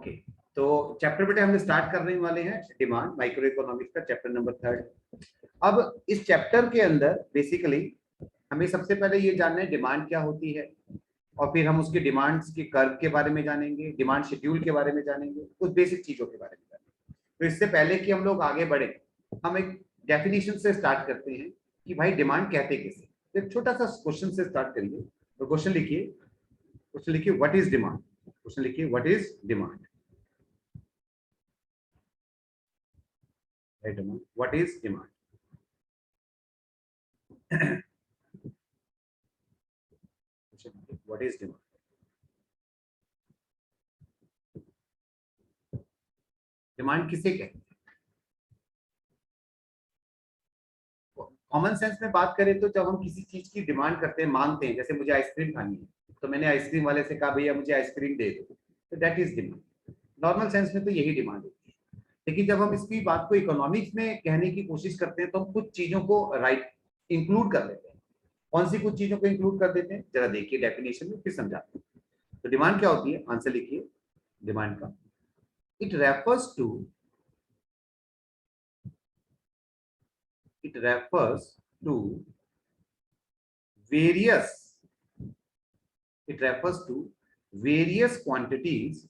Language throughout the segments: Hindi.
ओके, तो चैप्टर बेटे हम स्टार्ट करने वाले हैं डिमांड, माइक्रो इकोनॉमिक्स का चैप्टर नंबर 3। अब इस चैप्टर के अंदर बेसिकली हमें सबसे पहले ये जानना है डिमांड क्या होती है, और फिर हम उसके डिमांड्स के कर्व के बारे में जानेंगे, डिमांड शेड्यूल के बारे में जानेंगे, कुछ बेसिक चीजों के बारे में जानेंगे। तो इससे पहले कि हम लोग आगे बढ़े, हम एक डेफिनेशन से स्टार्ट करते हैं कि भाई डिमांड कहते किसे। तो एक छोटा सा क्वेश्चन से स्टार्ट करिए। तो क्वेश्चन लिखिए व्हाट इज डिमांड। क्वेश्चन लिखिए what is demand. What is demand? What is demand? Demand किसे कहते हैं? कॉमन सेंस में बात करें तो जब हम किसी चीज की डिमांड करते हैं, मांगते हैं, जैसे मुझे आइसक्रीम खानी है तो मैंने आइसक्रीम वाले से कहा भैया मुझे आइसक्रीम दे दो, तो that is demand. Normal sense में तो यही डिमांड होती है। लेकिन जब हम इसकी बात को इकोनॉमिक्स में कहने की कोशिश करते हैं तो हम कुछ चीजों को इंक्लूड कर लेते हैं। कौन सी कुछ चीजों को इंक्लूड कर देते हैं, जरा देखिए डेफिनेशन में, फिर समझाते हैं। तो डिमांड क्या होती है, आंसर लिखिए डिमांड का। It refers to various it refers to various quantities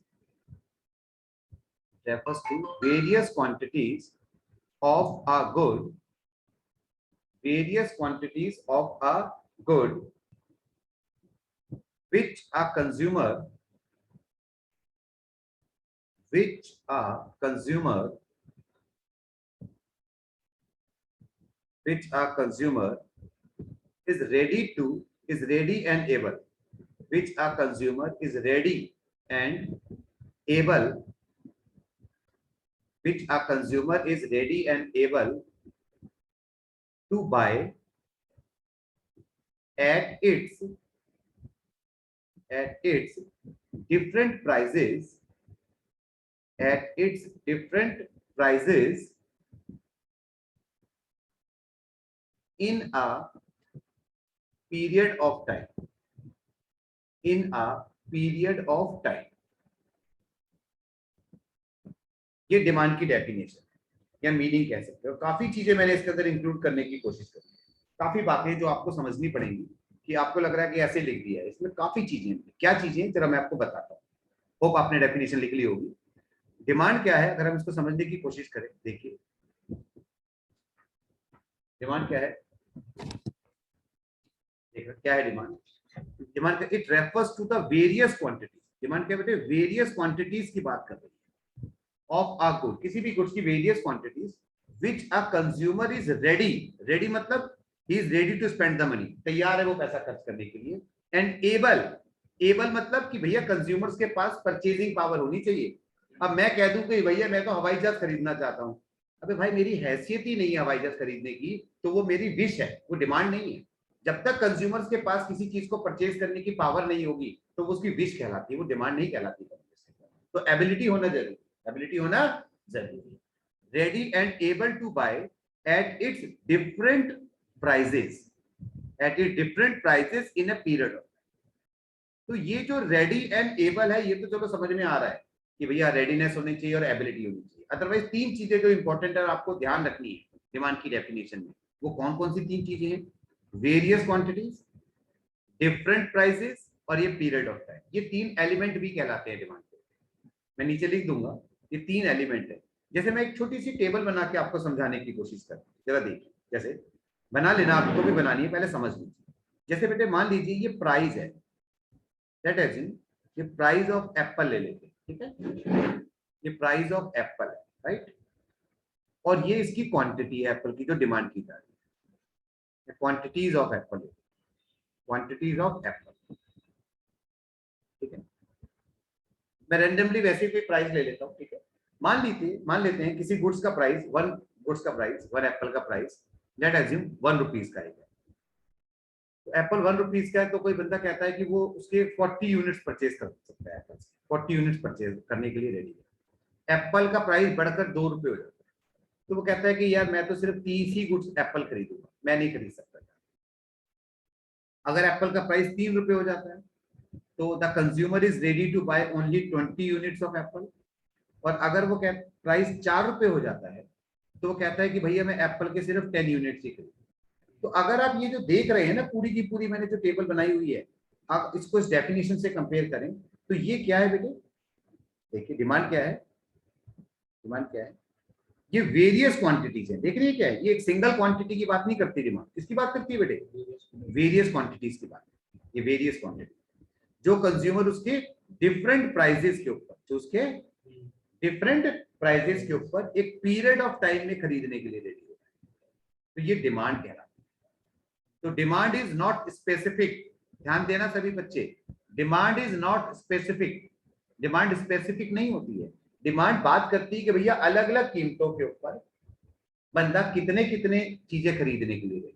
of a good which a consumer is ready and able which a consumer is ready and able which a consumer is ready and able to buy at its different prices in a period of time. ये डिमांड की डेफिनेशन या मीनिंग कह सकते हो। काफी चीजें मैंने इसके अंदर इंक्लूड करने की कोशिश करी, काफी बातें जो आपको समझनी पड़ेंगी कि आपको लग रहा है कि ऐसे लिख दिया है, इसमें काफी चीजें। क्या चीजें, जरा मैं आपको बताता हूँ। होप आपने डेफिनेशन लिख ली होगी। डिमांड क्या है, अगर हम इसको समझने की कोशिश करें, देखिए डिमांड क्या है। देखो क्या है demand. Demand it refers to the various quantities. Demand क्या बेटे, वेरियस क्वांटिटीज की बात कर रही है ऑफ अ गुड, किसी भी गुड्स की various quantities which a consumer is ready मतलब ही is ready to spend the money, तैयार है वो पैसा खर्च करने के लिए। एंड एबल मतलब कि भैया कंज्यूमर्स के पास परचेजिंग पावर होनी चाहिए। अब मैं कह दूं कि भैया मैं तो हवाई जहाज खरीदना चाहता हूं, अबे भाई मेरी हैसियत ही नहीं है हवाई जहाज खरीदने की, तो वो मेरी विश है, वो डिमांड नहीं है। जब तक कंज्यूमर्स के पास किसी चीज को परचेज करने की पावर नहीं होगी तो वो उसकी विश कहलाती है, वो डिमांड नहीं कहलाती। तो एबिलिटी होना जरूरी। Ready and able to buy at its different prices in a period of. तो ये जो रेडी एंड एबल है, ये तो चलो समझ में आ रहा है कि भैया रेडीनेस होनी चाहिए और एबिलिटी होनी चाहिए। अदरवाइज तीन चीजें जो इंपॉर्टेंट है आपको ध्यान रखनी है डिमांड की डेफिनेशन में, वो कौन कौन सी तीन चीजें हैं? वेरियस क्वांटिटीज, डिफरेंट प्राइसेस और ये पीरियड ऑफ टाइम। ये तीन एलिमेंट भी कहलाते हैं डिमांड के। मैं नीचे लिख दूंगा, ये तीन एलिमेंट है। जैसे मैं एक छोटी सी टेबल बना के आपको समझाने की कोशिश करता हूँ, जरा देखिए। जैसे बना लेना, आपको भी बनानी है, पहले समझ लीजिए। जैसे बेटे मान लीजिए ये प्राइस है, दैट इज ये प्राइस ऑफ एप्पल ले लेते हैं, ठीक है। ये प्राइस ऑफ एप्पल है, राइट। और ये इसकी क्वांटिटी है एप्पल की जो डिमांड की जा रही है। क्वांटिटीज ऑफ एप्पल, ठीक है। मैं रेंडमली वैसे कोई प्राइस ले लेता हूँ, ठीक है। मान लेते हैं किसी गुड्स का प्राइस, वन एप्पल का प्राइस लेट अज्यूम 1 रुपीज का है। तो एप्पल 1 रुपीज का है, तो कोई बंदा कहता है कि वो उसके 40 यूनिट्स परचेज कर सकता है, एप्पल से 40 यूनिट्स परचेज करने के लिए रेडी है। एप्पल का प्राइस बढ़कर 2 रुपए हो जाता है, तो वो कहता है कि यार मैं तो सिर्फ 30 ही गुड्स एप्पल खरीदूंगा, मैं नहीं खरीद सकता। अगर एप्पल का प्राइस 3 रुपए हो जाता है तो the consumer is ready to buy only 20 units of apple. और अगर वो प्राइस 4 रुपए हो जाता है तो वो कहता है कि भैया मैं एप्पल के सिर्फ 10 यूनिट्स ही खरीद। तो अगर आप ये जो देख रहे हैं ना पूरी की पूरी मैंने जो टेबल बनाई हुई है, आप इसको इस डेफिनेशन से कंपेयर करें तो ये क्या है बेटे, देखिए डिमांड क्या है, डिमांड क्या है, ये वेरियस क्वांटिटीज है। देख रही है क्या है, ये एक सिंगल क्वांटिटी की बात नहीं करती डिमांड, किसकी बात करती है बेटे, वेरियस क्वांटिटीज की बात। ये वेरियस क्वांटिटी जो कंज्यूमर उसके डिफरेंट प्राइजेस के ऊपर, जो उसके डिफरेंट प्राइजेस के ऊपर एक पीरियड ऑफ टाइम में खरीदने के लिए रेडी होता है, तो ये डिमांड कहलाता है। तो डिमांड इज नॉट स्पेसिफिक, ध्यान देना सभी बच्चे, demand is not specific, demand specific नहीं होती है। डिमांड बात करती है कि भैया अलग अलग कीमतों के ऊपर बंदा कितने कितने चीजें खरीदने के लिए रेडी है।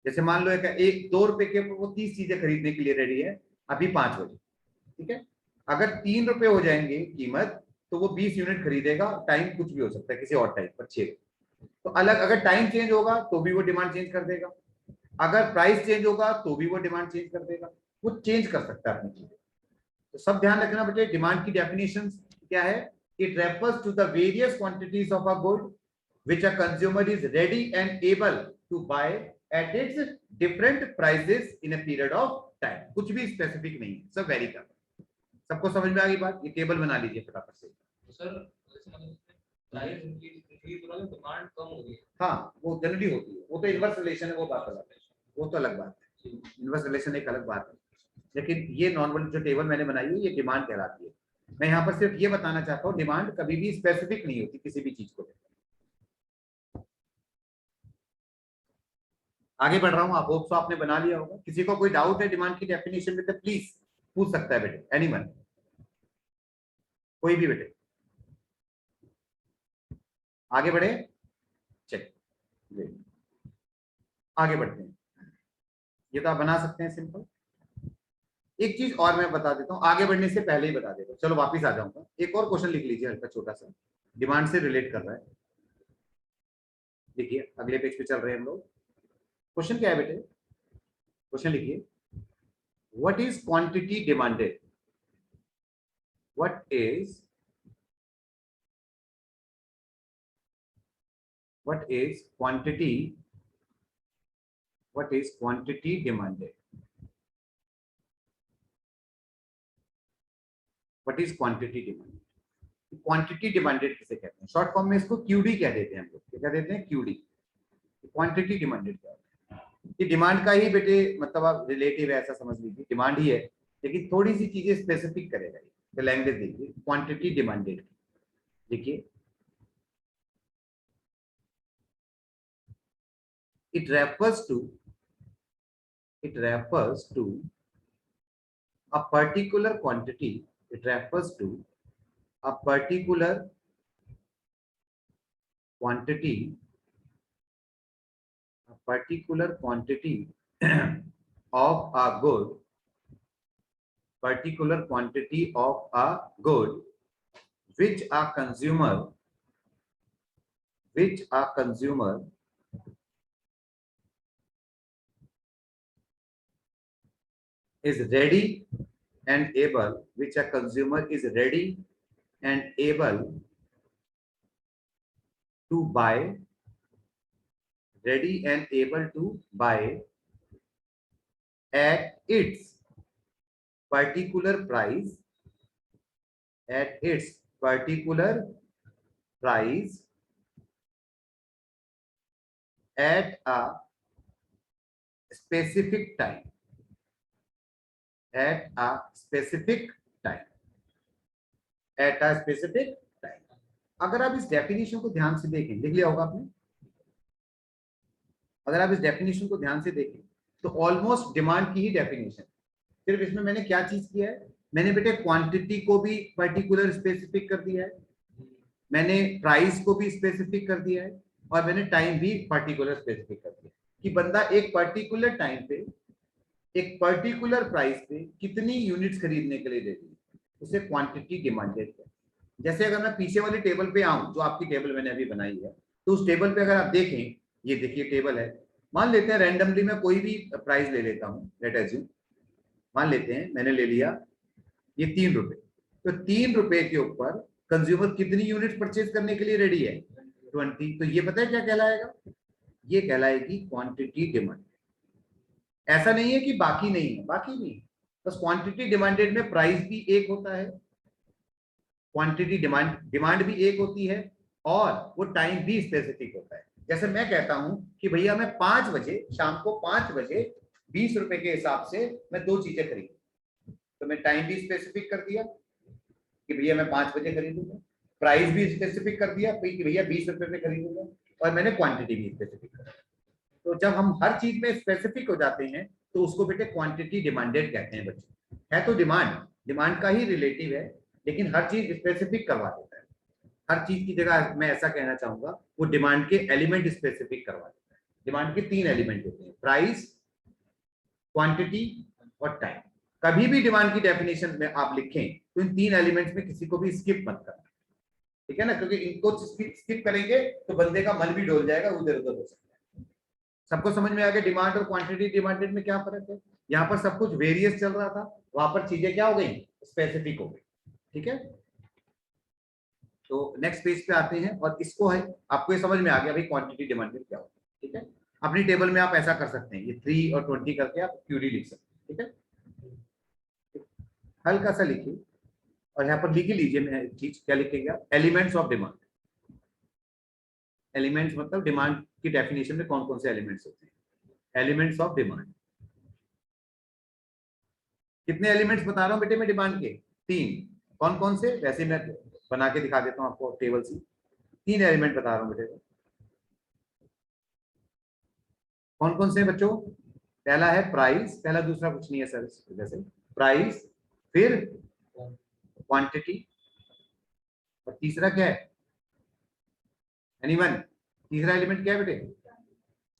जैसे मान लो एक 2 रुपए के ऊपर वो 30 चीजें खरीदने के लिए रेडी है अभी 5 बजे, ठीक है। अगर 3 रुपए हो जाएंगे कीमत तो वो 20 यूनिट खरीदेगा, टाइम कुछ भी हो सकता है किसी और टाइम पर 6। तो अलग अगर टाइम चेंज होगा तो भी वो डिमांड चेंज कर देगा, अगर प्राइस चेंज होगा तो भी वो डिमांड चेंज कर देगा, वो चेंज कर सकता है अपनी चीजें। तो सब ध्यान रखना बेटे, डिमांड की डेफिनेशन क्या है, it refers to the various quantities of a good which a consumer is ready and able to buy at its different prices in a period of time। कुछ भी स्पेसिफिक नहीं है, सब वेरी कर। सबको समझ में आ गई बात, ये टेबल बना लीजिए फटाफट से। तो सर प्राइस इंक्रीज हो रहा है, डिमांड कम हो रही है। हाँ वो जनरली होती है, वो तो इनवर्स रिलेशन है, वो बात अलग है, वो तो अलग बात है, इनवर्स रिलेशन एक अलग बात है। लेकिन ये नॉर्मल जो टेबल मैंने बनाई है ये डिमांड कहलाती है। मैं यहाँ पर सिर्फ ये बताना चाहता हूँ डिमांड कभी भी स्पेसिफिक नहीं होती किसी भी चीज को। आगे बढ़ रहा हूं, आप होप सो आपने बना लिया होगा। किसी को कोई डाउट है डिमांड की डेफिनेशन में तो प्लीज पूछ सकता है बेटे, एनीवन, कोई भी बेटे। आगे बढ़े, चलिए आगे बढ़ते हैं। ये तो आप बना सकते हैं सिंपल। एक चीज और मैं बता देता हूं, आगे बढ़ने से पहले ही बता देता हूं, चलो वापिस आ जाऊंगा। एक और क्वेश्चन लिख लीजिए हल्का छोटा सा, डिमांड से रिलेट कर रहा है। देखिए अगले पेज पे चल रहे हैं हम लोग। क्वेश्चन क्या है बेटे, क्वेश्चन लिखिए, what is quantity demanded, what is quantity, what is quantity demanded, what is quantity demanded, quantity demanded किसे कहते हैं, शॉर्ट फॉर्म में इसको क्यूडी कह देते हैं हम लोग, क्या कहते हैं क्यूडी। क्वांटिटी डिमांडेड क्या होता है, ये डिमांड का ही बेटे मतलब आप रिलेटिव है ऐसा समझ लीजिए, डिमांड ही है लेकिन थोड़ी सी चीजें स्पेसिफिक करेगा। तो लैंग्वेज देखिए, क्वांटिटी डिमांडेड, देखिए it refers to a particular quantity, it refers to a particular quantity of a good, particular quantity of a good which a consumer is ready and able, which a consumer is ready and able to buy, ready and able to buy at its particular price, at its particular price at a specific time, at a specific time, at a specific time। अगर आप इस डेफिनेशन को ध्यान से देखें, लिख लिया होगा आपने, अगर आप इस डेफिनेशन को ध्यान से देखें तो ऑलमोस्ट डिमांड की ही डेफिनेशन, सिर्फ इसमें मैंने क्या चीज किया है, मैंने बेटे क्वांटिटी को भी पर्टिकुलर स्पेसिफिक कर दिया है, मैंने प्राइस को भी स्पेसिफिक कर दिया है और मैंने टाइम भी पर्टिकुलर स्पेसिफिक कर दिया कि बंदा एक पर्टिकुलर टाइम पे एक पर्टिकुलर प्राइस पे कितनी यूनिट्स खरीदने के लिए देती है, उसे क्वांटिटी डिमांडेड है। जैसे अगर मैं पीछे वाली टेबल पे आऊं, जो आपकी टेबल मैंने अभी बनाई है, तो उस टेबल पे अगर आप देखें, ये देखिए टेबल है, मान लेते हैं रैंडमली मैं कोई भी प्राइस ले लेता हूँ, लेट अज्यूम, मान लेते हैं मैंने ले लिया ये 3 रुपए, तो 3 रुपए के ऊपर कंज्यूमर कितनी यूनिट परचेज करने के लिए रेडी है? 20। तो ये पता है क्या कहलाएगा? ये कहलाएगी क्वांटिटी डिमांड। ऐसा नहीं है कि बाकी नहीं है, बाकी नहीं, बस क्वांटिटी डिमांडेड में प्राइस भी एक होता है, क्वांटिटी डिमांड भी एक होती है, और वो टाइम भी स्पेसिफिक होता है। जैसे मैं कहता हूं कि भैया मैं 5 बजे, शाम को 5 बजे 20 रुपए के हिसाब से मैं 2 चीजें खरीदूं, तो मैं टाइम भी स्पेसिफिक कर दिया कि भैया मैं 5 बजे खरीदूंगा, प्राइस भी स्पेसिफिक कर दिया कि भैया 20 रुपए में खरीदूंगा, और मैंने क्वांटिटी भी स्पेसिफिक कर दी। तो जब हम हर चीज में स्पेसिफिक हो जाते हैं तो उसको बेटे क्वांटिटी डिमांडेड कहते हैं बच्चों। है तो डिमांड का ही रिलेटिव है, लेकिन हर चीज स्पेसिफिक करवा देता है। हर चीज की जगह मैं ऐसा कहना चाहूंगा वो डिमांड के एलिमेंट स्पेसिफिक करवा देता है। डिमांड के 3 एलिमेंट होते हैं, प्राइस, क्वांटिटी और टाइम। कभी भी डिमांड की डेफिनेशन में आप लिखें तो इन 3 एलिमेंट्स में किसी को भी स्किप मत करना, ठीक है ना, क्योंकि इनको स्किप करेंगे तो बंदे का मन भी डोल जाएगा, उधर उधर हो सकता है। सबको समझ में आ गया डिमांड और क्वांटिटी डिमांडेड में क्या फर्क है? यहाँ पर सब कुछ वेरियस चल रहा था, वहां पर चीजें क्या हो गई? स्पेसिफिक हो गई। ठीक है, तो नेक्स्ट पेज पे आते हैं, और इसको है आपको ये समझ में आ गया भाई क्वांटिटी डिमांडेड क्या होता है। ठीक है, अपनी टेबल में आप ऐसा कर सकते हैं, ये 3 और 20 करके आप क्यूरी लिख सकते हैं। ठीक है, हल्का सा लिखिए, और यहाँ पर लिख ही लीजिए, मैं एक चीज क्या लिखेगा, एलिमेंट्स ऑफ डिमांड। एलिमेंट्स मतलब डिमांड की डेफिनेशन में कौन कौन से एलिमेंट्स होते हैं? Elements of demand. कितने एलिमेंट्स बता रहा हूं बेटे मैं डिमांड के? 3। कौन कौन से? वैसे मैं बना के दिखा देता हूं आपको टेबल से। 3 एलिमेंट बता रहा हूं बेटे। कौन कौन से बच्चों? पहला है प्राइस, पहला दूसरा कुछ नहीं है सर, जैसे प्राइस, फिर क्वांटिटी, और तीसरा क्या है? एनीवन? तीसरा एलिमेंट क्या है बेटे?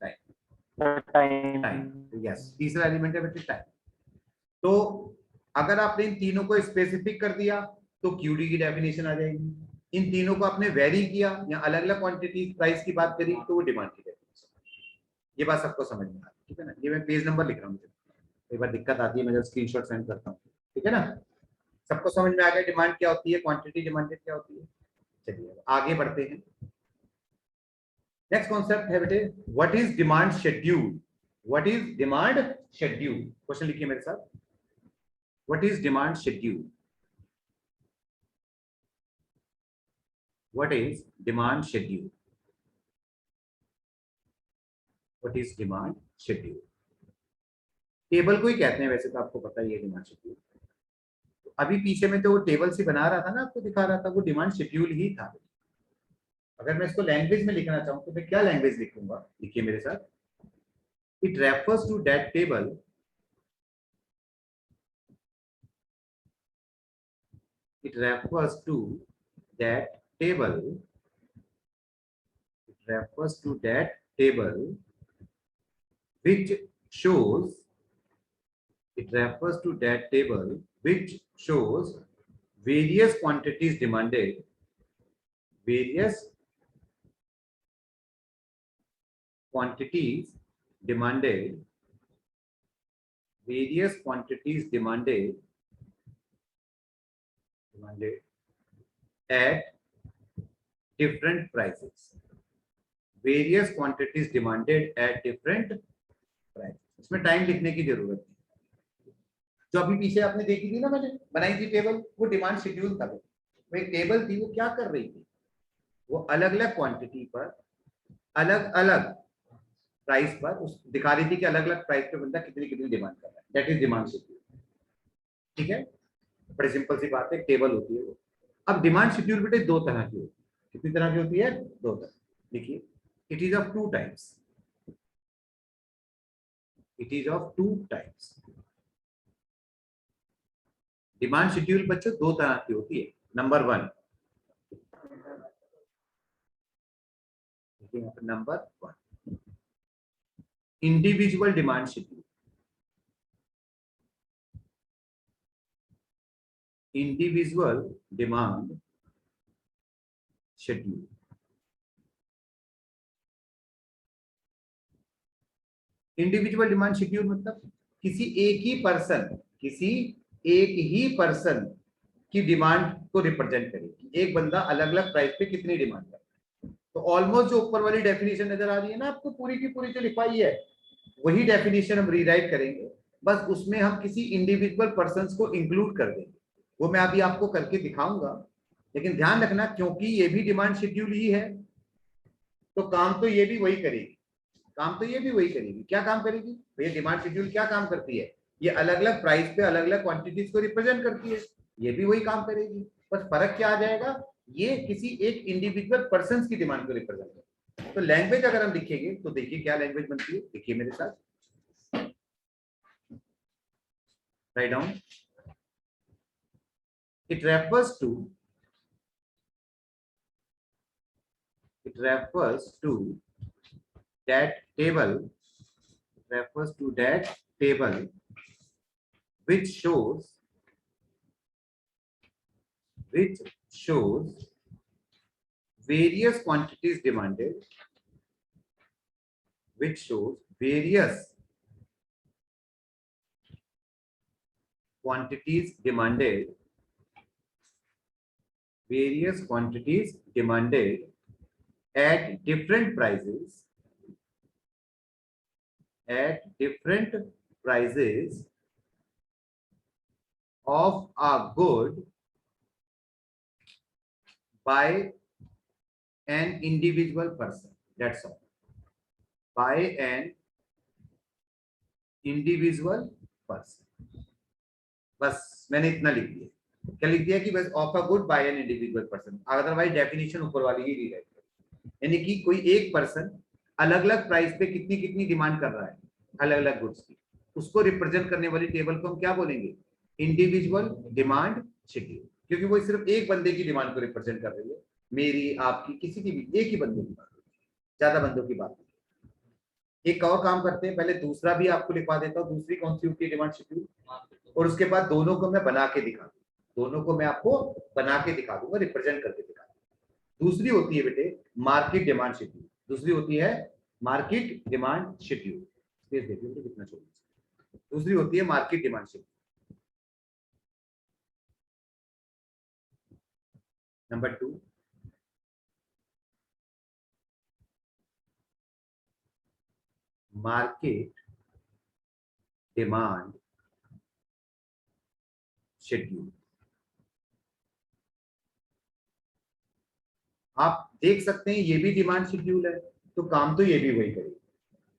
टाइम। टाइम, यस, तीसरा एलिमेंट है बेटे टाइम। तो अगर आपने इन तीनों को स्पेसिफिक कर दिया तो क्यूडी की डेफिनेशन आ जाएगी। इन तीनों को आपने वेरी किया या अलग अलग क्वांटिटी प्राइस की बात करी तो वो डिमांड की डेफिनेशन। ये बात सबको समझ में आ रही है, ठीक है ना? ये मैं पेज नंबर लिख रहा हूँ, एक बार दिक्कत आती है मैं जब स्क्रीनशॉट सेंड करता हूँ, ठीक है ना? सबको समझ में आ गया डिमांड क्या होती है, क्वांटिटी डिमांडेड क्या होती है। चलिए आगे बढ़ते हैं। नेक्स्ट कॉन्सेप्ट है बेटे, what is demand schedule. What is demand schedule? Question लिखिए मेरे साथ, what is demand schedule. What is demand schedule? What is demand schedule? Table को ही कहते हैं वैसे तो, आपको पता ही है डिमांड शेड्यूल। तो अभी पीछे में तो वो टेबल से बना रहा था ना, आपको दिखा रहा था, वो डिमांड शेड्यूल ही था। अगर मैं इसको लैंग्वेज में लिखना चाहूँ तो मैं क्या लैंग्वेज लिखूंगा? लिखिए मेरे साथ, it refers to that table, it refers to that table, it refers to that table which shows, it refers to that table which shows various quantities demanded, various quantities demanded, various quantities demanded at different prices, various quantities demanded at different prices। इसमें टाइम लिखने की जरूरत है। जो अभी पीछे आपने देखी थी ना, मैंने बनाई थी टेबल, वो डिमांड शेड्यूल था। वो एक टेबल थी, वो क्या कर रही थी? वो अलग अलग क्वांटिटी पर अलग अलग प्राइस पर उस दिखा रही थी कि अलग अलग प्राइस पे बंदा कितनी कितनी डिमांड कर रहा है। That is demand schedule. ठीक है, बड़ी सिंपल सी बात है, टेबल होती है वो। अब डिमांड शेड्यूल बेटे 2 तरह की होती है। कितनी तरह की होती है? 2 तरह। देखिए, it is of 2 types, it is of 2 types. Demand schedule बच्चों 2 तरह की होती है। Number 1, number 1, individual demand schedule. Individual demand schedule. Individual demand schedule मतलब किसी एक ही पर्सन की डिमांड को रिप्रेजेंट करेगी, एक बंदा अलग अलग प्राइस पे कितनी डिमांड करता है। तो ऑलमोस्ट जो ऊपर वाली डेफिनेशन नजर आ रही है ना आपको, पूरी की पूरी जो लिखवाई है वही डेफिनेशन हम रीराइट करेंगे, बस उसमें हम किसी इंडिविजुअल पर्सन को इंक्लूड कर देंगे, वो मैं अभी आपको करके दिखाऊंगा। लेकिन ध्यान रखना, क्योंकि ये भी डिमांड शेड्यूल ही है, तो काम तो ये भी वही करेगी, काम तो ये भी वही करेगी। क्या काम करेगी भैया? डिमांड शेड्यूल क्या काम करती है? ये अलग अलग प्राइस पे अलग अलग क्वांटिटीज को रिप्रेजेंट करती है, ये भी वही काम करेगी। बस फर्क क्या आ जाएगा, ये किसी एक इंडिविजुअल पर्सन की डिमांड को रिप्रेजेंट करती है। तो लैंग्वेज अगर हम लिखेंगे तो देखिए क्या लैंग्वेज बनती है, देखिए मेरे साथ, write down. It refers to that table, refers to that table which shows various quantities demanded, which shows various quantities demanded, at different prices, of a good by an individual person. That's all. By an individual person. बस मैंने इतना लिख दिया। क्या लिख दिया कि बस of a good by an individual person, otherwise definition ऊपर वाली ही रीराइट करो। यानी कि कोई एक पर्सन अलग अलग प्राइस पे कितनी कितनी डिमांड कर रहा है अलग अलग गुड्स की, उसको रिप्रेजेंट करने वाली टेबल को हम क्या बोलेंगे? इंडिविजुअल डिमांड शेड्यूल, क्योंकि वो सिर्फ एक बंदे की डिमांड को रिप्रेजेंट कर रही है, मेरी, आपकी, किसी की भी, एक ही बंदे की बात, ज्यादा बंदों की बात नहीं। एक और काम करते हैं, पहले दूसरा भी आपको लिखवा देता हूँ, दूसरी कौन सी होती है डिमांड शेड्यूल, और उसके बाद दोनों को मैं बना के दिखा दूँ, दोनों को मैं आपको बना के दिखा दूंगा, रिप्रेजेंट करके दिखा दूंगा। दूसरी होती है बेटे मार्केट डिमांड शेड्यूल, दूसरी होती है मार्केट डिमांड शेड्यूल, स्पेस देखिए तो कितना छोटा, दूसरी होती है market demand schedule. Number 2, market demand schedule. आप देख सकते हैं ये भी डिमांड शेड्यूल है, तो काम तो ये भी वही करेगी।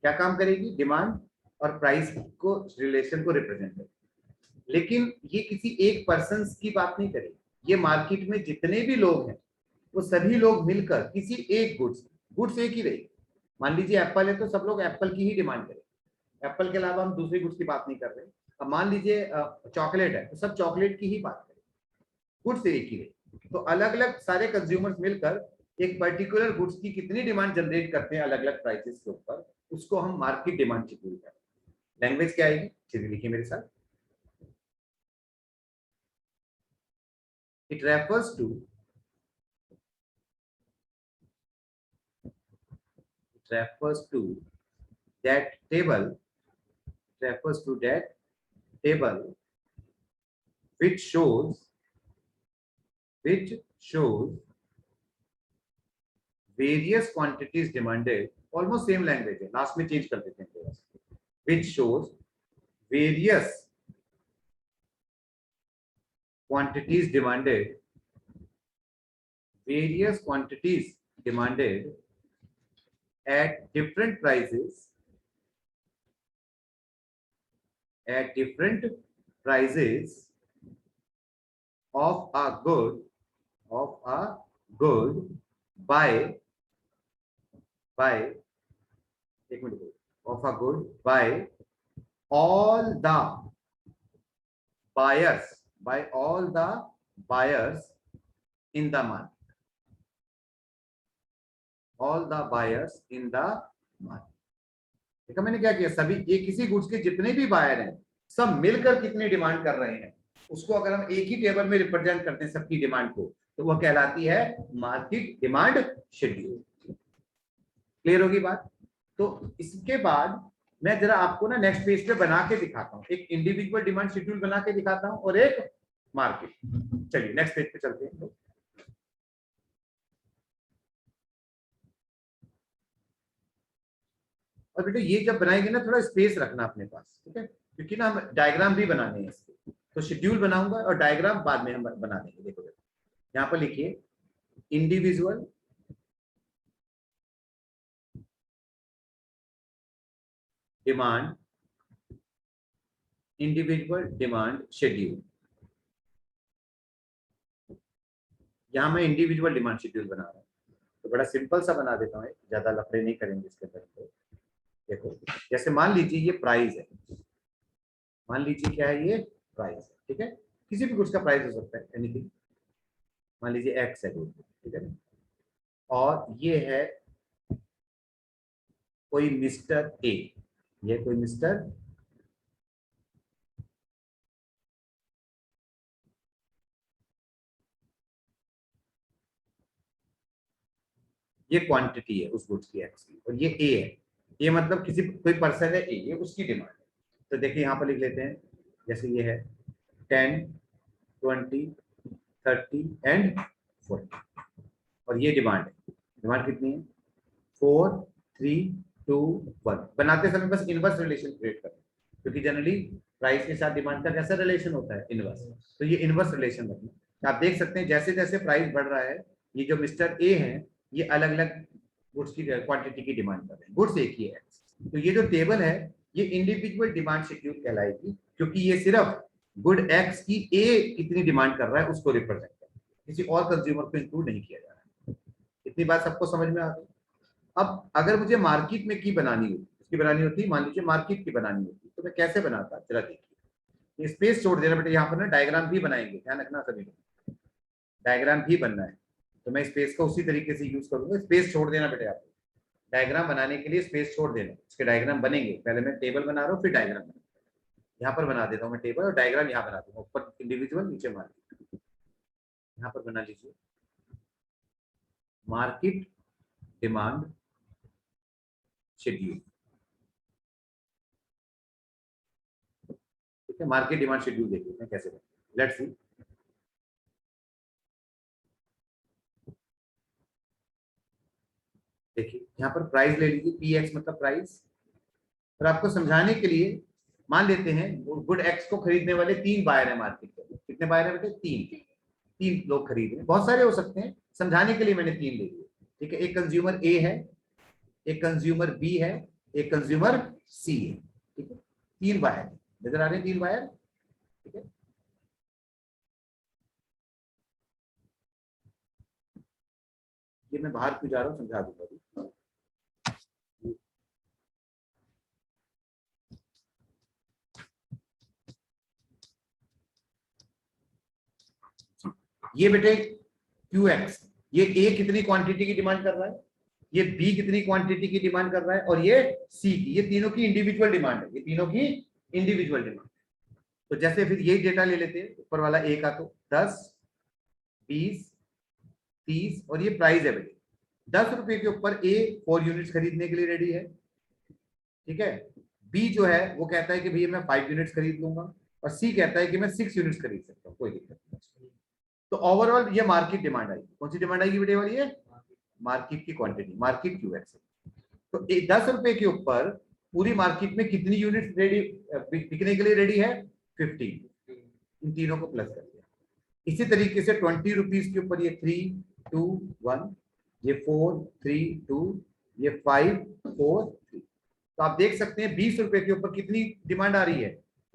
क्या काम करेगी? डिमांड और प्राइस को, रिलेशन को रिप्रेजेंट करेगी। लेकिन ये किसी एक पर्सन की बात नहीं करेगी, ये मार्केट में जितने भी लोग हैं वो सभी लोग मिलकर किसी एक गुड्स एक ही रहेगी। मान लीजिए एप्पल है तो सब लोग एप्पल की ही डिमांड करें, एप्पल के अलावा हम दूसरी गुड्स की बात नहीं कर रहे। अब मान लीजिए चॉकलेट है तो सब चॉकलेट की ही बात करें, गुड्स एक ही रहे। तो अलग अलग सारे कंज्यूमर्स मिलकर एक पर्टिकुलर गुड्स की कितनी डिमांड जनरेट करते हैं अलग अलग प्राइसेस के ऊपर, उसको हम मार्केट डिमांड शेड्यूल करते हैं। लैंग्वेज क्या आएगी? चलिए लिखिए मेरे साथ। It refers to that table which shows various quantities demanded, almost same language है, लास्ट में चेंज कर देते हैं थोड़ा सा, which shows various quantities demanded at different prices of a good by एक minute, of a good by all the buyers in the market, देखा मैंने क्या किया? सभी एक किसी गुड्स के जितने भी बायर हैं सब मिलकर कितनी डिमांड कर रहे हैं, उसको अगर हम एक ही टेबल में रिप्रेजेंट करते हैं सबकी डिमांड को, तो वह कहलाती है मार्केट डिमांड शेड्यूल। क्लियर होगी बात? तो इसके बाद मैं जरा आपको ना नेक्स्ट पेज पे बना के दिखाता हूँ, एक इंडिविजुअल डिमांड शेड्यूल बना के दिखाता हूँ और एक मार्केट। चलिए नेक्स्ट पेज पे चलते हैं। और बेटा ये जब बनाएंगे ना थोड़ा स्पेस रखना अपने पास, ठीक है, क्योंकि ना हम डायग्राम भी बनाने हैं इसके, तो शेड्यूल बनाऊंगा और डायग्राम बाद में हम बना देंगे। देखो यहाँ पर लिखिए individual demand, individual demand schedule. यहाँ मैं इंडिविजुअल डिमांड शेड्यूल बना रहा हूँ, तो बड़ा सिंपल सा बना देता हूँ, ज्यादा लफड़े नहीं करेंगे इसके अंदर। देखो जैसे मान लीजिए ये प्राइस है, मान लीजिए क्या है, ये प्राइस है, ठीक है, किसी भी गुड्स का प्राइस हो सकता है, एनीथिंग, मान लीजिए एक्स है गुड, ठीक है, और ये है कोई मिस्टर ए, ये कोई मिस्टर ये क्वांटिटी है उस गुड्स की एक्स की, और ये ए है, ये मतलब किसी कोई पर्सन है ए, ये उसकी डिमांड है। तो देखिए यहाँ पर लिख लेते हैं, जैसे ये है 10, 20, 30 एंड 40, और ये डिमांड है, डिमांड कितनी है 4, 3, 2, 1। बनाते समय बस इनवर्स रिलेशन क्रिएट करें, क्योंकि जनरली प्राइस के साथ डिमांड का कैसा रिलेशन होता है, इनवर्स, तो ये इनवर्स रिलेशन रखना। आप देख सकते हैं जैसे जैसे प्राइस बढ़ रहा है, ये जो मिस्टर ए है ये अलग अलग गुड्स की क्वांटिटी की डिमांड कर रहे हैं, गुड्स एक ही है। तो ये जो टेबल है ये इंडिविजुअल डिमांड शेड्यूल कहलाएगी, क्योंकि ये सिर्फ गुड एक्स की ए कितनी डिमांड कर रहा है उसको रिप्रेजेंट कर रहा है, किसी और कंज्यूमर को इंक्लूड नहीं किया जा रहा है। इतनी बात सबको समझ में आ गई। अब अगर मुझे मार्केट में की बनानी होती, उसकी बनानी होती, मान लीजिए मार्केट की बनानी होती, तो मैं कैसे बनाता, जरा देखिए, स्पेस छोड़ देना बेटा, यहाँ पर ना डायग्राम भी बनाएंगे, ध्यान रखना सभी को, डायग्राम भी बनना है, तो मैं स्पेस का उसी तरीके से यूज करूंगा, स्पेस छोड़ देना बेटा, आपको डायग्राम बनाने के लिए स्पेस छोड़ देना, इसके डायग्राम बनेंगे, पहले मैं टेबल बना रहा हूँ फिर डायग्राम बना, यहाँ पर बना देता हूँ मैं टेबल, और डायग्राम यहाँ बना दूंगा, ऊपर इंडिविजुअल नीचे मार्केट, यहाँ पर बना लीजिए मार्केट डिमांड शेड्यूल, ठीक है, मार्केट डिमांड शेड्यूल देखिए मैं कैसे बनता, लेट्स सी। देखिए यहाँ पर प्राइस ले लीजिए, पी एक्स मतलब प्राइस, और आपको समझाने के लिए मान लेते हैं गुड एक्स को खरीदने वाले 3 बायर है मार्केट में, कितने बायर है बेटे, 3 लोग खरीद रहे हैं, बहुत सारे हो सकते हैं, समझाने के लिए मैंने 3 ले लिए, ठीक है, एक कंज्यूमर ए है, एक कंज्यूमर बी है, एक कंज्यूमर सी है, ठीक है, 3 बायर नजर आ रहे हैं, 3 बायर, ठीक है। ये मैं बाहर क्यों जा रहा हूँ समझा दूंगा अभी। ये बेटे क्यू एक्स, ये ए कितनी क्वांटिटी की डिमांड कर रहा है, ये बी कितनी क्वांटिटी की डिमांड कर रहा है, और ये सी की, ये तीनों की इंडिविजुअल डिमांड है, ये तीनों की इंडिविजुअल डिमांड। तो जैसे फिर ये डेटा ले लेते हैं ऊपर वाला ए का, तो 10, 20, 30, और ये प्राइस है बेटे, 10 रुपए के ऊपर ए 4 यूनिट्स खरीदने के लिए रेडी है, ठीक है, बी जो है वो कहता है कि भैया मैं 5 यूनिट्स खरीद लूंगा, और सी कहता है कि मैं 6 यूनिट्स खरीद सकता हूँ, कोई दिक्कत नहीं। तो ओवरऑल ये मार्केट डिमांड आएगी, कौन सी डिमांड आएगी बेटे वाली है, मार्केट की क्वांटिटी, मार्केट क्यू एक्स। तो 10 रुपए के ऊपर पूरी मार्केट में कितनी यूनिट रेडी बिकने के लिए रेडी है, 15, इन तीनों को प्लस कर दिया। इसी तरीके से 20 रुपीज के ऊपर ये 3, 2, 1, ये 4, 3, 2, ये 5, 4, 3। तो आप देख सकते हैं 20 रुपए के ऊपर कितनी डिमांड आ रही है,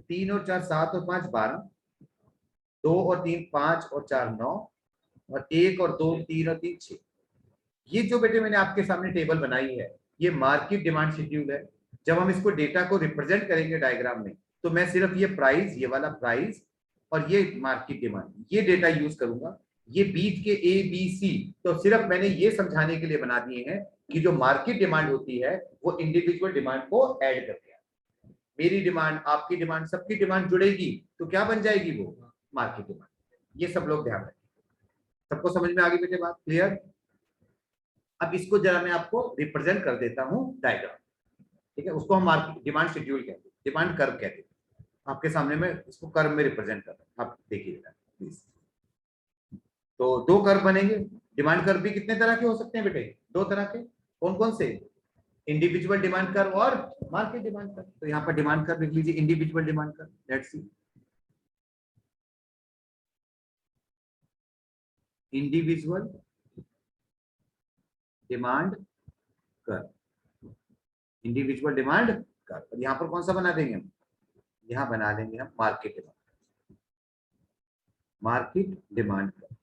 3 और 4 7 और 5 12, 2 और 3 5 और 4 9, और 1 और 2 3 और 3 6। ये जो बेटे मैंने आपके सामने टेबल बनाई है ये मार्केट डिमांड शेड्यूल है। जब हम इसको डेटा को रिप्रेजेंट करेंगे डायग्राम में, तो मैं सिर्फ ये प्राइस, ये वाला प्राइस और ये मार्केट डिमांड, ये डेटा यूज करूंगा। ये बीच के ए बी सी तो सिर्फ मैंने ये समझाने के लिए बना दिए हैं कि जो मार्केट डिमांड होती है वो इंडिविजुअल डिमांड को ऐड करके, मेरी डिमांड आपकी डिमांड सबकी डिमांड जुड़ेगी तो क्या बन जाएगी, वो मार्केट डिमांड। ये सब लोग ध्यान रखें। सबको समझ में आ गई बेटे बात, क्लियर। अब इसको जरा मैं आपको रिप्रेजेंट कर देता हूं डायग्राम, ठीक है, उसको हम मार्केट डिमांड शेड्यूल कहते हैं, डिमांड कर्व कहते हैं। आपके सामने मैं इसको कर्व में रिप्रेजेंट कर रहा हूं, आप देखिएगा। प्लीज। तो दो कर्व बनेंगे। डिमांड कर्व भी कितने तरह के हो सकते हैं बेटे? दो तरह के। कौन कौन से? इंडिविजुअल डिमांड कर्व और मार्केट डिमांड कर्व। तो यहाँ पर डिमांड कर्व लिख लीजिए, individual demand curve. Let's see, individual demand curve, individual demand curve. यहाँ पर कौन सा बना देंगे हम? यहाँ बना देंगे हम market demand, market demand curve.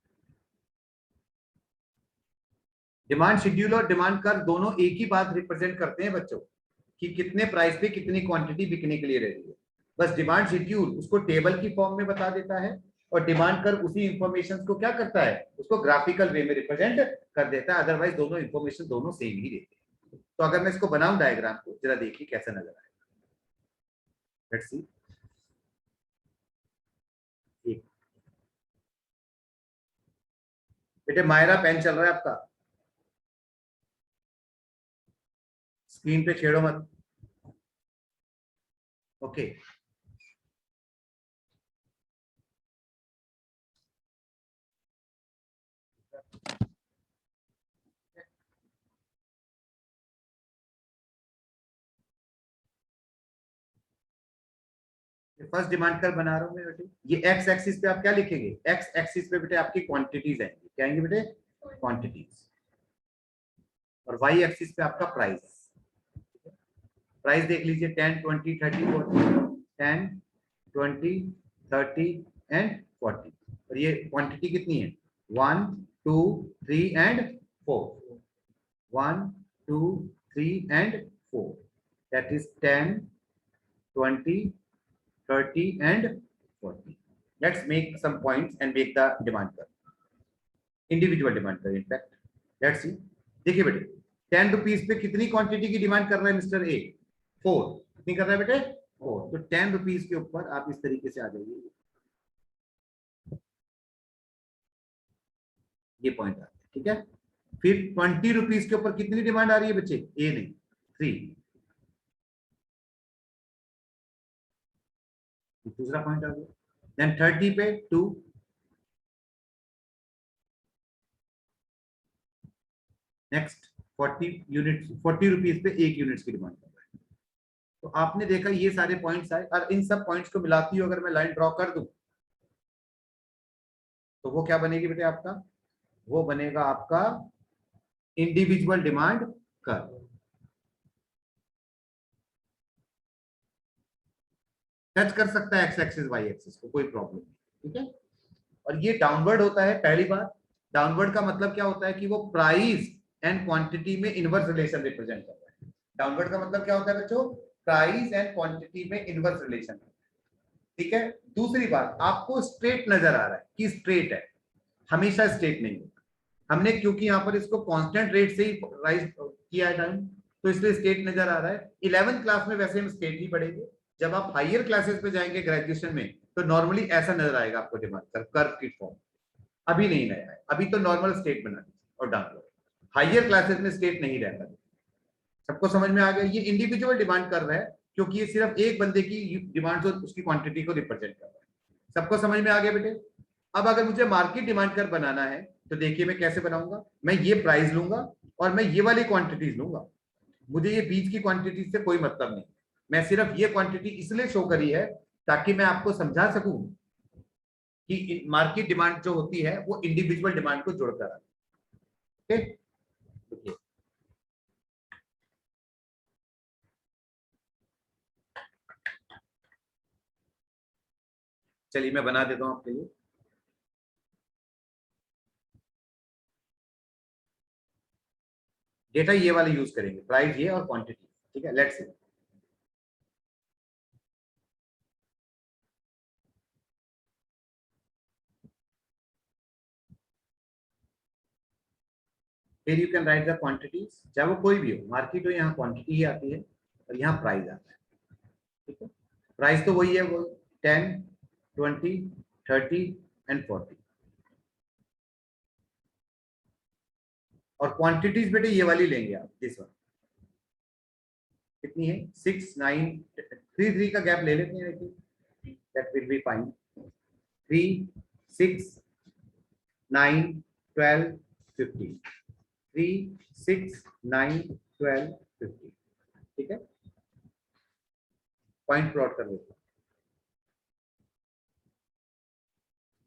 Demand schedule और डिमांड कर्व दोनों एक ही बात रिप्रेजेंट करते हैं बच्चों, कि कितने प्राइस पे कितनी क्वांटिटी बिकने के लिए रही है। बस डिमांड शेड्यूल उसको टेबल की फॉर्म में बता देता है, और डिमांड कर्व उसी इंफॉर्मेशन को क्या करता है, उसको ग्राफिकल वे में रिप्रेजेंट कर देता है। अदरवाइज दोनों इंफॉर्मेशन दोनों सेम ही देते हैं। तो अगर मैं इसको बनाऊं डायग्राम को, जरा देखिए कैसा नजर आएगा। लेट्स सी, बेटे मायरा पेन चल रहा है आपका, स्क्रीन पे छेड़ो मत। ओके, फर्स्ट डिमांड कर्व बना रहा हूं मैं बेटे। ये एक्स एक्सिस पे आप क्या लिखेंगे? एक्स एक्सिस पे बेटे आपकी क्वांटिटीज आएंगी। क्या आएंगे बेटे? क्वांटिटीज। और वाई एक्सिस पे आपका प्राइस। प्राइस देख लीजिए, 10, 20, 30, 40, 10, 20, 30 एंड 40। और ये क्वांटिटी कितनी है? 1, 2, 3 and 4। 1, 2, 3 and 4, that is 10, 20, 30 and 40. Let's make some points and make the demand curve, individual demand curve in fact. Let's see, देखिए बेटे 10 रुपीज पे कितनी क्वांटिटी की डिमांड कर रहा है मिस्टर ए? 4। कितनी कर रहा है बेटे? 4। तो 10 रुपीज के ऊपर आप इस तरीके से आ जाइए, ये पॉइंट आता है, ठीक है। फिर 20 रुपीज के ऊपर कितनी डिमांड आ रही है बच्चे? ए नहीं, 3। दूसरा पॉइंट आ गया। देन 30 पे 2, नेक्स्ट 40 यूनिट, 40 रुपीज पे 1 यूनिट्स की डिमांड कर रहा है। तो आपने देखा ये सारे पॉइंट्स आए, और इन सब पॉइंट्स को मिलाती हूँ अगर मैं लाइन ड्रॉ कर दूं, तो वो क्या बनेगी बेटे आपका? वो बनेगा आपका इंडिविजुअल डिमांड कर्व। टच कर सकता है एक्स एक्सिस वाई एक्सिस को, कोई प्रॉब्लम नहीं, ठीक है। और ये डाउनवर्ड होता है। पहली बात, डाउनवर्ड का मतलब क्या होता है कि वो प्राइस एंड क्वांटिटी में इनवर्स रिलेशन रिप्रेजेंट कर रहा है। डाउनवर्ड का मतलब क्या होता है बच्चों? प्राइस एंड क्वांटिटी में इनवर्स रिलेशन, ठीक है। दूसरी बात, आपको स्ट्रेट नजर आ रहा है कि स्ट्रेट है, हमेशा स्ट्रेट नहीं होता। हमने क्योंकि यहाँ पर इसको कांस्टेंट रेट से ही राइज किया है टाइम, तो इसलिए स्ट्रेट नजर आ रहा है। 11th क्लास में वैसे हम स्ट्रेट ही पढ़ेंगे। जब आप हायर क्लासेस पे जाएंगे ग्रेजुएशन में, तो नॉर्मली ऐसा नजर आएगा आपको डिमांड कर्व, कर्व की फॉर्म। अभी नहीं नया है, अभी तो नॉर्मल स्टेट बना दीजिए और डाउनलोड। हायर क्लासेस में स्टेट नहीं रहता। सबको समझ में आ गया? ये इंडिविजुअल डिमांड कर रहा है, क्योंकि ये सिर्फ एक बंदे की डिमांड और उसकी क्वांटिटी को रिप्रेजेंट कर रहा है। सबको समझ में आ गया बेटे? अब अगर मुझे मार्केट डिमांड कर बनाना है, तो देखिए मैं कैसे बनाऊंगा। मैं ये प्राइस लूंगा और मैं ये वाली क्वांटिटीज लूंगा। मुझे ये बीच की क्वांटिटी से कोई मतलब नहीं। मैं सिर्फ ये क्वांटिटी इसलिए शो करी है ताकि मैं आपको समझा सकूं कि मार्केट डिमांड जो होती है वो इंडिविजुअल डिमांड को जोड़कर आती है। ओके, चलिए मैं बना देता हूं आपके लिए। डेटा ये वाले यूज करेंगे, प्राइस ये और क्वांटिटी, ठीक है। लेट्स सी, फिर you can write the quantities, चाहे वो कोई भी हो, मार्केट हो, यहाँ क्वांटिटी ही आती है और यहाँ प्राइस आता है, ठीक है। प्राइस तो वही है, वो 10, 20, 30 एंड 40। और क्वांटिटीज बेटे ये वाली लेंगे आप, दिस वन। कितनी है? 6, 9, 3 का गैप ले लेते हैं, दैट विल बी फाइन। 3, 6 9 12 15 3 6 9 12 15। ठीक है, पॉइंट प्लॉट कर लेते हैं।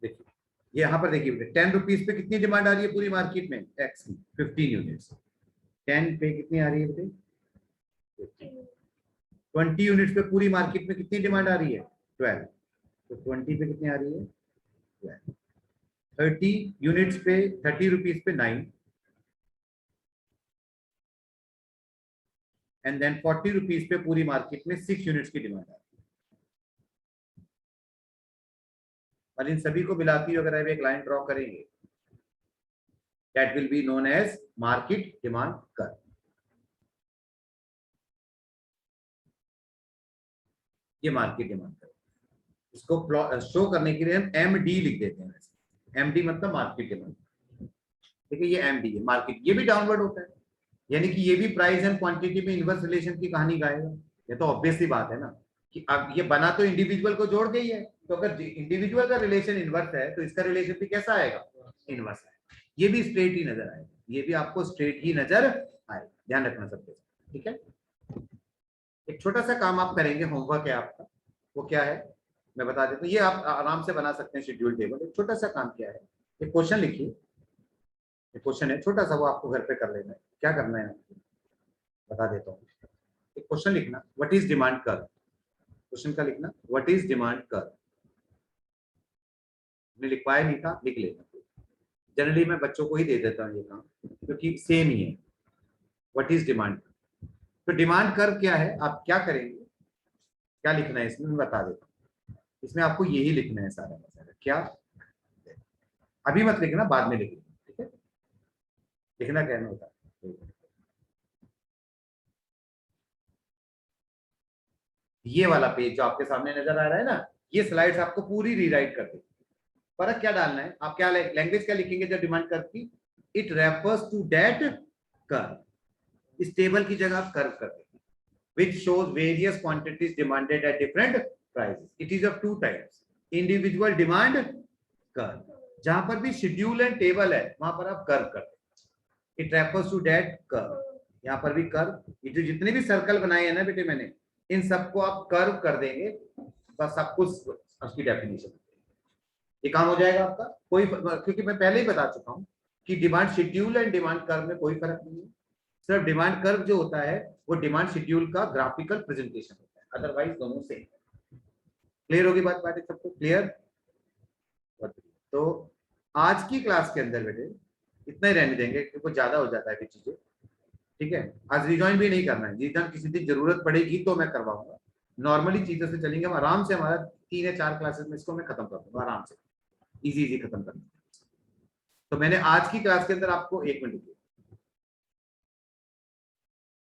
देखिए ये यहाँ पर देखिए 10 रुपीज पे कितनी डिमांड आ रही है पूरी मार्केट में एक्स की 15 यूनिट्स। 10 पे कितनी आ रही है बेटे 20 यूनिट्स पे पूरी मार्केट में कितनी डिमांड आ रही है 12। तो 20 पे कितनी आ रही है 12। 30 यूनिट्स पे 30 रुपीज पे 9 एंड देन 40 रुपीज पे पूरी मार्केट में 6 यूनिट्स की डिमांड आ रही है। और इन सभी को मिलाती हुई अगर आप एक लाइन ड्रॉ करेंगे that will be known as market demand curve. ये मार्केट डिमांड कर्व, इसको शो करने के लिए हम एमडी लिख देते हैं। एमडी मतलब मार्केट डिमांड। ठीक है, ये एमडी है मार्केट। ये भी डाउनवर्ड होता है, यानी कि ये भी प्राइस एंड क्वांटिटी में इनवर्स रिलेशन की कहानी गाएगा। ये तो ऑब्वियस सी बात है ना कि अब ये बना तो इंडिविजुअल को जोड़ के ही है, तो अगर इंडिविजुअल का रिलेशन इनवर्स है तो इसका रिलेशन भी कैसा आएगा इनवर्स है। ये भी स्ट्रेट ही नजर आएगा, ये भी आपको स्ट्रेट ही नजर आएगा, ध्यान रखना सबके। ठीक है, एक छोटा सा काम आप करेंगे, होमवर्क है आपका, वो क्या है मैं बता देता हूँ। ये आप आराम से बना सकते हैं शेड्यूल टेबल। एक छोटा सा काम क्या है, एक क्वेश्चन लिखिए, एक क्वेश्चन है छोटा सा, वो आपको घर पे कर लेना है। क्या करना है बता देता हूँ। एक क्वेश्चन लिखना, what is demand curve. Question का लिखना व्हाट इज डिमांड कर्व। मैंने लिखवाया नहीं था, लिख लेना। जनरली मैं बच्चों को ही दे देता हूँ ये काम क्योंकि सेम ही है। What is demand. तो डिमांड कर्व क्या है, आप क्या करेंगे, क्या लिखना है इसमें मैं बता देता हूँ। इसमें आपको यही लिखना है सारा का सारा। क्या, अभी मत लिखना, बाद में लिखना। ठीक है, लिखना कहना होता है। ये वाला पेज जो आपके सामने नजर आ रहा है ना, ये स्लाइड्स आपको पूरी रीराइट कर देगी। फर्क क्या डालना है, आप क्या लैंग्वेज क्या लिखेंगे जब डिमांड कर्व की, it refers to that curve. इस टेबल की जगह आप कर्व कर देंगे which shows various quantities demanded at different prices. It is of two types, individual demand curve, जहां पर भी शेड्यूल एंड टेबल है वहां पर आप कर्व कर दें। It refers to that curve, यहाँ पर भी कर्व। ये जो जितने भी सर्कल बनाए हैं ना बेटे मैंने, इन सबको आप कर्व कर देंगे, बस सब कुछ उसकी डेफिनेशन। ये काम हो जाएगा आपका। कोई, क्योंकि मैं पहले ही बता चुका हूं कि demand schedule and demand curve में कोई फर्क नहीं है। सिर्फ डिमांड कर्व जो होता है वो डिमांड शेड्यूल का ग्राफिकल प्रेजेंटेशन होता है, अदरवाइज दोनों सेम। क्लियर होगी बात सबको, क्लियर। तो आज की क्लास के अंदर बेटे इतना ही रहने देंगे क्योंकि ज्यादा हो जाता है फिर चीजें। ठीक है, आज रिजॉइन भी नहीं करना है, रिजॉइन किसी दिन जरूरत पड़ेगी तो मैं करवाऊंगा। नॉर्मली चीजों से चलेंगे हम आराम से, हमारा 3 या 4 क्लासेस में इसको मैं खत्म कर दूंगा आराम से, इजी खत्म कर दूंगा। तो मैंने आज की क्लास के अंदर आपको 1 मिनट